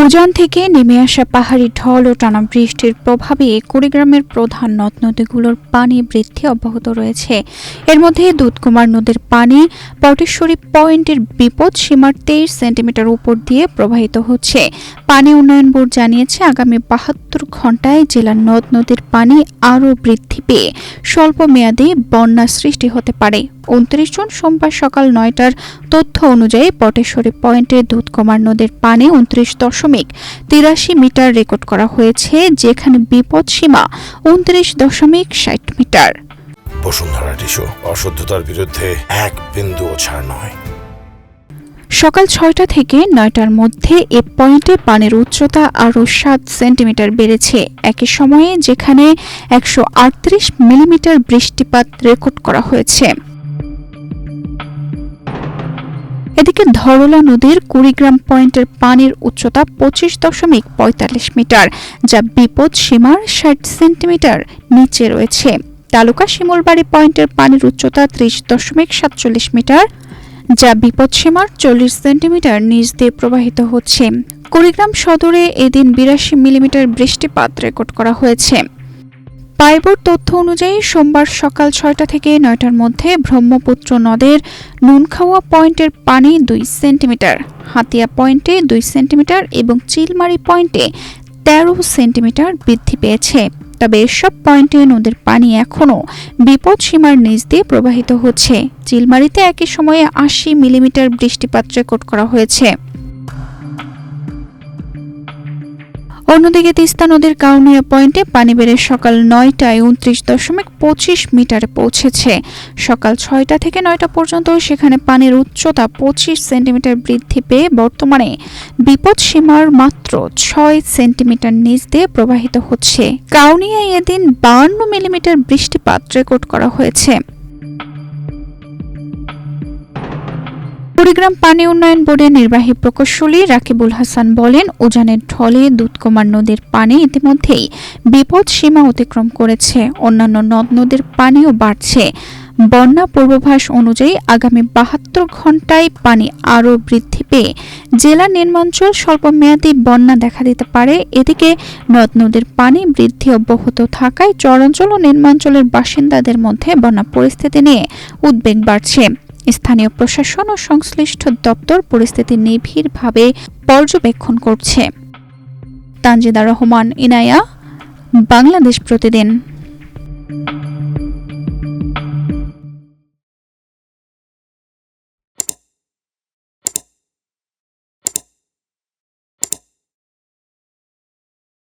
উজান থেকে নেমে আসা পাহাড়ি ঢল ও টানা বৃষ্টির প্রভাবে কুড়িগ্রামের প্রধান নদ নদীগুলোর পানি বৃদ্ধি অব্যাহত রয়েছে। এর মধ্যে দুধকুমার নদীর পানি পটেশ্বরী পয়েন্টের বিপদ সীমার 23 সেন্টিমিটার উপর দিয়ে প্রবাহিত হচ্ছে। পানি উন্নয়ন বোর্ড জানিয়েছে, আগামী 72 ঘণ্টায় জেলার নদ নদীর পানি আরও বৃদ্ধি পেয়ে স্বল্প মেয়াদী বন্যা সৃষ্টি হতে পারে। 29 জুন সোমবার সকাল 9টার তথ্য অনুযায়ী পটেশ্বরী পয়েন্টে দুধকুমার নদীর পানি 29.83 মিটার রেকর্ড করা হয়েছে, যেখানে বিপদ সীমা 29.60 মিটার। বসুন্ধরা টিস্যু, অশুদ্ধতার বিরুদ্ধে এক বিন্দুও ছাড় নয়। সকাল 6টা থেকে 9টার মধ্যে এ পয়েন্টে পানির উচ্চতা আরও 7 সেন্টিমিটার বেড়েছে। একই সময়ে যেখানে 138 মিলিমিটার বৃষ্টিপাত রেকর্ড করা হয়েছে। এদিকে ধরলা নদীর কুড়িগ্রাম পয়েন্টের পানির উচ্চতা 25.45 মিটার, যা বিপদ সীমার 60 সেন্টিমিটার নিচে রয়েছে। তালুকা শিমুলবাড়ি পয়েন্টের পানির উচ্চতা 30.47 মিটার, যা বিপদসীমার 40 সেন্টিমিটার নিচ দিয়ে প্রবাহিত হচ্ছে। কুড়িগ্রাম সদরে এদিন 82 মিলিমিটার বৃষ্টিপাত রেকর্ড করা হয়েছে। পাইবোর তথ্য অনুযায়ী সোমবার সকাল 6টা থেকে 9টার মধ্যে ব্রহ্মপুত্র নদের নুনখাওয়া পয়েন্টের পানি 2 সেন্টিমিটার, হাতিয়া পয়েন্টে 2 সেন্টিমিটার এবং চিলমারি পয়েন্টে 13 সেন্টিমিটার বৃদ্ধি পেয়েছে। তবে এসব পয়েন্টে নদীর পানি এখনও বিপদ সীমার নিচ দিয়ে প্রবাহিত হচ্ছে। চিলমারিতে একই সময়ে 80 মিলিমিটার বৃষ্টিপাত রেকর্ড করা হয়েছে। অন্যদিকে তিস্তা নদীর কাউনিয়া পয়েন্টে পানি বেড়ে সকাল 9টায় 29.25 মিটারে পৌঁছেছে। সকাল 6টা থেকে 9টা পর্যন্ত সেখানে পানির উচ্চতা 25 সেন্টিমিটার বৃদ্ধি পেয়ে বর্তমানে বিপদ সীমার মাত্র 6 সেন্টিমিটার নিচ দিয়ে প্রবাহিত হচ্ছে। কাউনিয়ায় এদিন 52 মিলিমিটার বৃষ্টিপাত রেকর্ড করা হয়েছে। কুড়িগ্রাম পানি উন্নয়ন বোর্ডের নির্বাহী প্রকৌশলী রাকিবুল হাসান বলেন, উজানের ঢলে দুধকুমার নদীর পানি ইতিমধ্যেই বিপদ সীমা অতিক্রম করেছে। অন্যান্য নদ নদীর পানিও বাড়ছে। বন্যা পূর্বাভাস অনুযায়ী আগামী 72 ঘণ্টায় পানি আরও বৃদ্ধি পেয়ে জেলার নিম্নাঞ্চল স্বল্পমেয়াদী বন্যা দেখা দিতে পারে। এদিকে নদ নদীর পানি বৃদ্ধি অব্যাহত থাকায় চরাঞ্চল ও নিম্নাঞ্চলের বাসিন্দাদের মধ্যে বন্যা পরিস্থিতি নিয়ে উদ্বেগ বাড়ছে। স্থানীয় প্রশাসন ও সংশ্লিষ্ট দপ্তর পরিস্থিতি নিবিড়ভাবে পর্যবেক্ষণ করছে। তানজিদা রহমান, ইনায়া, বাংলাদেশ প্রতিদিন।